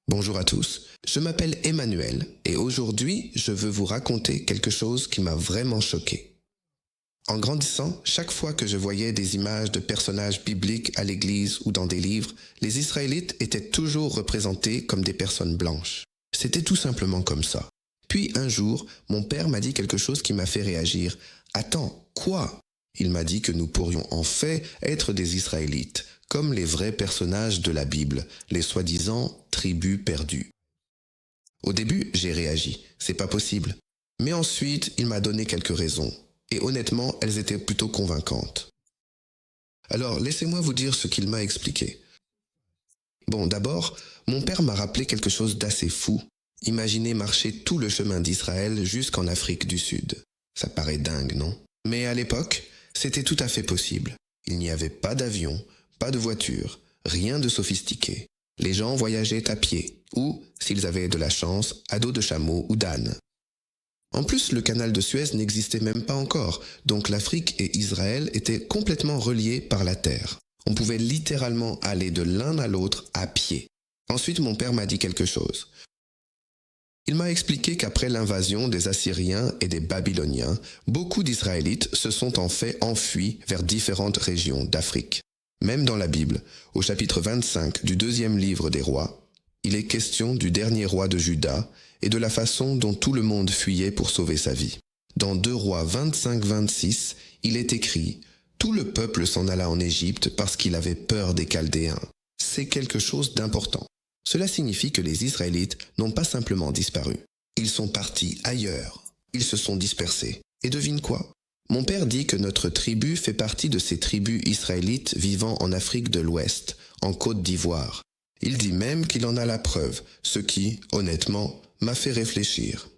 Bonjour à tous, je m'appelle Emmanuel et aujourd'hui je veux vous raconter quelque chose qui m'a vraiment choqué. En grandissant, chaque fois que je voyais des images de personnages bibliques à l'église ou dans des livres, les Israélites étaient toujours représentés comme des personnes blanches. C'était tout simplement comme ça. Puis un jour, mon père m'a dit quelque chose qui m'a fait réagir. « Attends, quoi ?» Il m'a dit que nous pourrions en fait être des Israélites, comme les vrais personnages de la Bible, les soi-disant tribus perdues. Au début, j'ai réagi, c'est pas possible. Mais ensuite, il m'a donné quelques raisons, et honnêtement, elles étaient plutôt convaincantes. Alors, laissez-moi vous dire ce qu'il m'a expliqué. Bon, d'abord, mon père m'a rappelé quelque chose d'assez fou. Imaginez marcher tout le chemin d'Israël jusqu'en Afrique du Sud. Ça paraît dingue, non? Mais à l'époque, c'était tout à fait possible. Il n'y avait pas d'avion, pas de voiture, rien de sophistiqué. Les gens voyageaient à pied, ou, s'ils avaient de la chance, à dos de chameau ou d'âne. En plus, le canal de Suez n'existait même pas encore, donc l'Afrique et Israël étaient complètement reliés par la terre. On pouvait littéralement aller de l'un à l'autre à pied. Ensuite, mon père m'a dit quelque chose. Il m'a expliqué qu'après l'invasion des Assyriens et des Babyloniens, beaucoup d'Israélites se sont en fait enfuis vers différentes régions d'Afrique. Même dans la Bible, au chapitre 25 du 2e livre des rois, il est question du dernier roi de Juda et de la façon dont tout le monde fuyait pour sauver sa vie. Dans 2 Rois 25-26, il est écrit « Tout le peuple s'en alla en Égypte parce qu'il avait peur des Chaldéens ». C'est quelque chose d'important. Cela signifie que les Israélites n'ont pas simplement disparu. Ils sont partis ailleurs. Ils se sont dispersés. Et devine quoi? Mon père dit que notre tribu fait partie de ces tribus israélites vivant en Afrique de l'Ouest, en Côte d'Ivoire. Il dit même qu'il en a la preuve, ce qui, honnêtement, m'a fait réfléchir.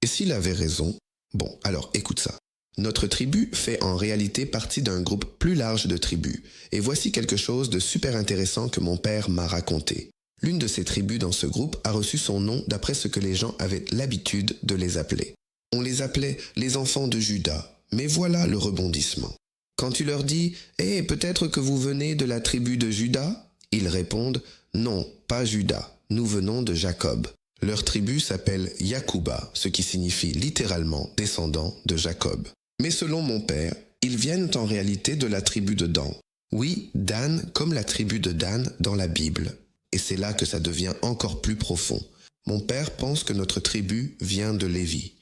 Et s'il avait raison, bon, alors écoute ça. Notre tribu fait en réalité partie d'un groupe plus large de tribus, et voici quelque chose de super intéressant que mon père m'a raconté. L'une de ces tribus dans ce groupe a reçu son nom d'après ce que les gens avaient l'habitude de les appeler. On les appelait les enfants de Juda, mais voilà le rebondissement. Quand tu leur dis « Eh, peut-être que vous venez de la tribu de Juda ?» Ils répondent « Non, pas Juda, nous venons de Jacob. » Leur tribu s'appelle Yakuba, ce qui signifie littéralement « descendant de Jacob ». Mais selon mon père, ils viennent en réalité de la tribu de Dan. Oui, Dan comme la tribu de Dan dans la Bible. Et c'est là que ça devient encore plus profond. Mon père pense que notre tribu vient de Lévi.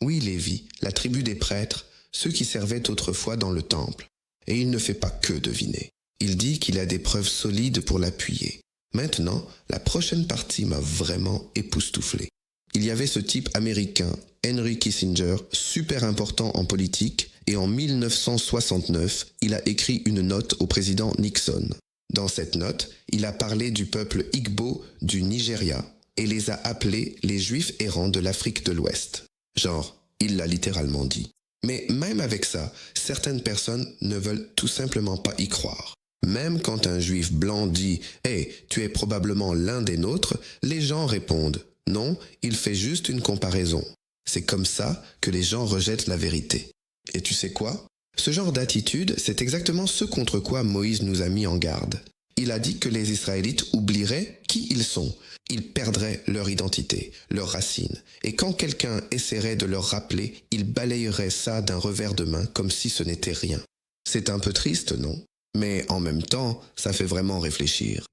Oui, Lévi, la tribu des prêtres, ceux qui servaient autrefois dans le temple. Et il ne fait pas que deviner. Il dit qu'il a des preuves solides pour l'appuyer. Maintenant, la prochaine partie m'a vraiment époustouflé. Il y avait ce type américain, Henry Kissinger, super important en politique, et en 1969, il a écrit une note au président Nixon. Dans cette note, il a parlé du peuple Igbo du Nigeria et les a appelés les Juifs errants de l'Afrique de l'Ouest. Genre, il l'a littéralement dit. Mais même avec ça, certaines personnes ne veulent tout simplement pas y croire. Même quand un Juif blanc dit « Hey, tu es probablement l'un des nôtres », les gens répondent « Non, il fait juste une comparaison ». C'est comme ça que les gens rejettent la vérité. Et tu sais quoi? Ce genre d'attitude, c'est exactement ce contre quoi Moïse nous a mis en garde. Il a dit que les Israélites oublieraient qui ils sont. Ils perdraient leur identité, leurs racines. Et quand quelqu'un essaierait de leur rappeler, ils balayeraient ça d'un revers de main comme si ce n'était rien. C'est un peu triste, non? Mais en même temps, ça fait vraiment réfléchir.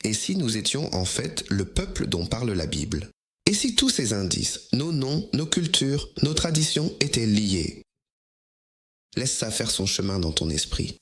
Et si nous étions en fait le peuple dont parle la Bible? Et si tous ces indices, nos noms, nos cultures, nos traditions étaient liés? Laisse ça faire son chemin dans ton esprit.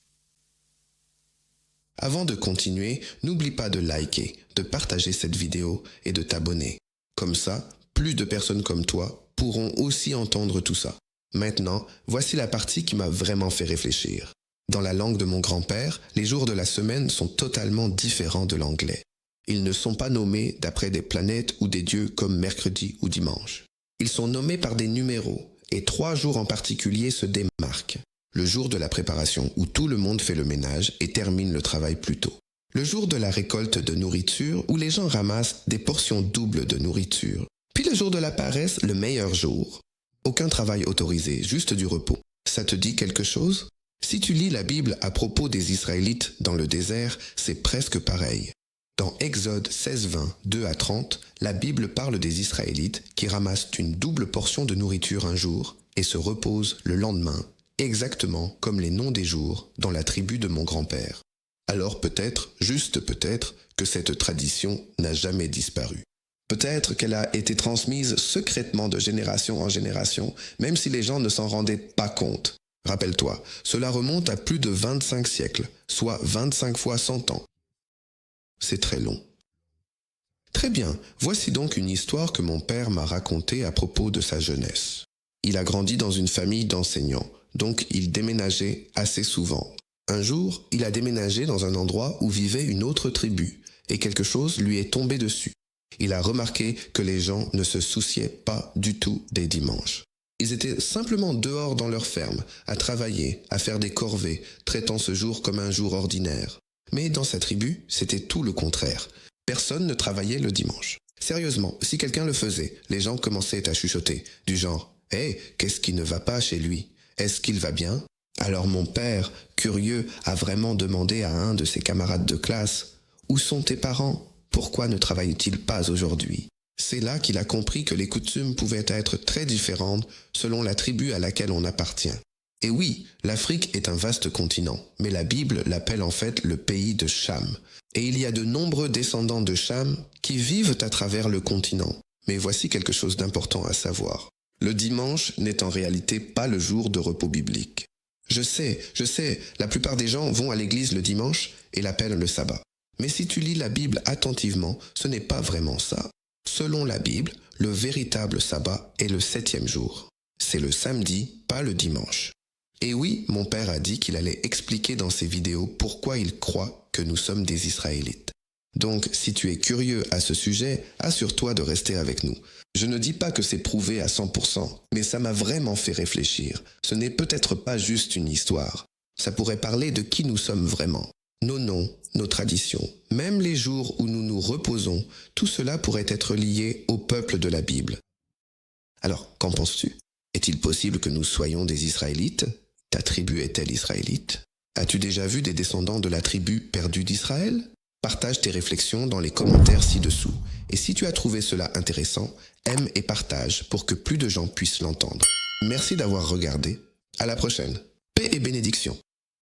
Avant de continuer, n'oublie pas de liker, de partager cette vidéo et de t'abonner. Comme ça, plus de personnes comme toi pourront aussi entendre tout ça. Maintenant, voici la partie qui m'a vraiment fait réfléchir. Dans la langue de mon grand-père, les jours de la semaine sont totalement différents de l'anglais. Ils ne sont pas nommés d'après des planètes ou des dieux comme mercredi ou dimanche. Ils sont nommés par des numéros, et 3 jours en particulier se démarquent. Le jour de la préparation où tout le monde fait le ménage et termine le travail plus tôt. Le jour de la récolte de nourriture où les gens ramassent des portions doubles de nourriture. Puis le jour de la paresse, le meilleur jour. Aucun travail autorisé, juste du repos. Ça te dit quelque chose? Si tu lis la Bible à propos des Israélites dans le désert, c'est presque pareil. Dans Exode 16-20, 2 à 30, la Bible parle des Israélites qui ramassent une double portion de nourriture un jour et se reposent le lendemain, exactement comme les noms des jours dans la tribu de mon grand-père. Alors peut-être, juste peut-être, que cette tradition n'a jamais disparu. Peut-être qu'elle a été transmise secrètement de génération en génération, même si les gens ne s'en rendaient pas compte. Rappelle-toi, cela remonte à plus de 25 siècles, soit 25 fois 100 ans. C'est très long. Très bien, voici donc une histoire que mon père m'a racontée à propos de sa jeunesse. Il a grandi dans une famille d'enseignants, donc il déménageait assez souvent. Un jour, il a déménagé dans un endroit où vivait une autre tribu, et quelque chose lui est tombé dessus. Il a remarqué que les gens ne se souciaient pas du tout des dimanches. Ils étaient simplement dehors dans leur ferme, à travailler, à faire des corvées, traitant ce jour comme un jour ordinaire. Mais dans sa tribu, c'était tout le contraire. Personne ne travaillait le dimanche. Sérieusement, si quelqu'un le faisait, les gens commençaient à chuchoter, du genre « Hey, qu'est-ce qui ne va pas chez lui? Est-ce qu'il va bien ?» Alors mon père, curieux, a vraiment demandé à un de ses camarades de classe « Où sont tes parents? Pourquoi ne travaillent-ils pas aujourd'hui ?» C'est là qu'il a compris que les coutumes pouvaient être très différentes selon la tribu à laquelle on appartient. Et oui, l'Afrique est un vaste continent, mais la Bible l'appelle en fait le pays de Cham. Et il y a de nombreux descendants de Cham qui vivent à travers le continent. Mais voici quelque chose d'important à savoir. Le dimanche n'est en réalité pas le jour de repos biblique. Je sais, la plupart des gens vont à l'église le dimanche et l'appellent le sabbat. Mais si tu lis la Bible attentivement, ce n'est pas vraiment ça. Selon la Bible, le véritable sabbat est le 7e jour. C'est le samedi, pas le dimanche. Et oui, mon père a dit qu'il allait expliquer dans ses vidéos pourquoi il croit que nous sommes des Israélites. Donc, si tu es curieux à ce sujet, assure-toi de rester avec nous. Je ne dis pas que c'est prouvé à 100%, mais ça m'a vraiment fait réfléchir. Ce n'est peut-être pas juste une histoire. Ça pourrait parler de qui nous sommes vraiment. Nos noms, nos traditions, même les jours où nous nous reposons, tout cela pourrait être lié au peuple de la Bible. Alors, qu'en penses-tu? Est-il possible que nous soyons des Israélites? Ta tribu est-elle israélite? As-tu déjà vu des descendants de la tribu perdue d'Israël? Partage tes réflexions dans les commentaires ci-dessous. Et si tu as trouvé cela intéressant, aime et partage pour que plus de gens puissent l'entendre. Merci d'avoir regardé. À la prochaine. Paix et bénédiction.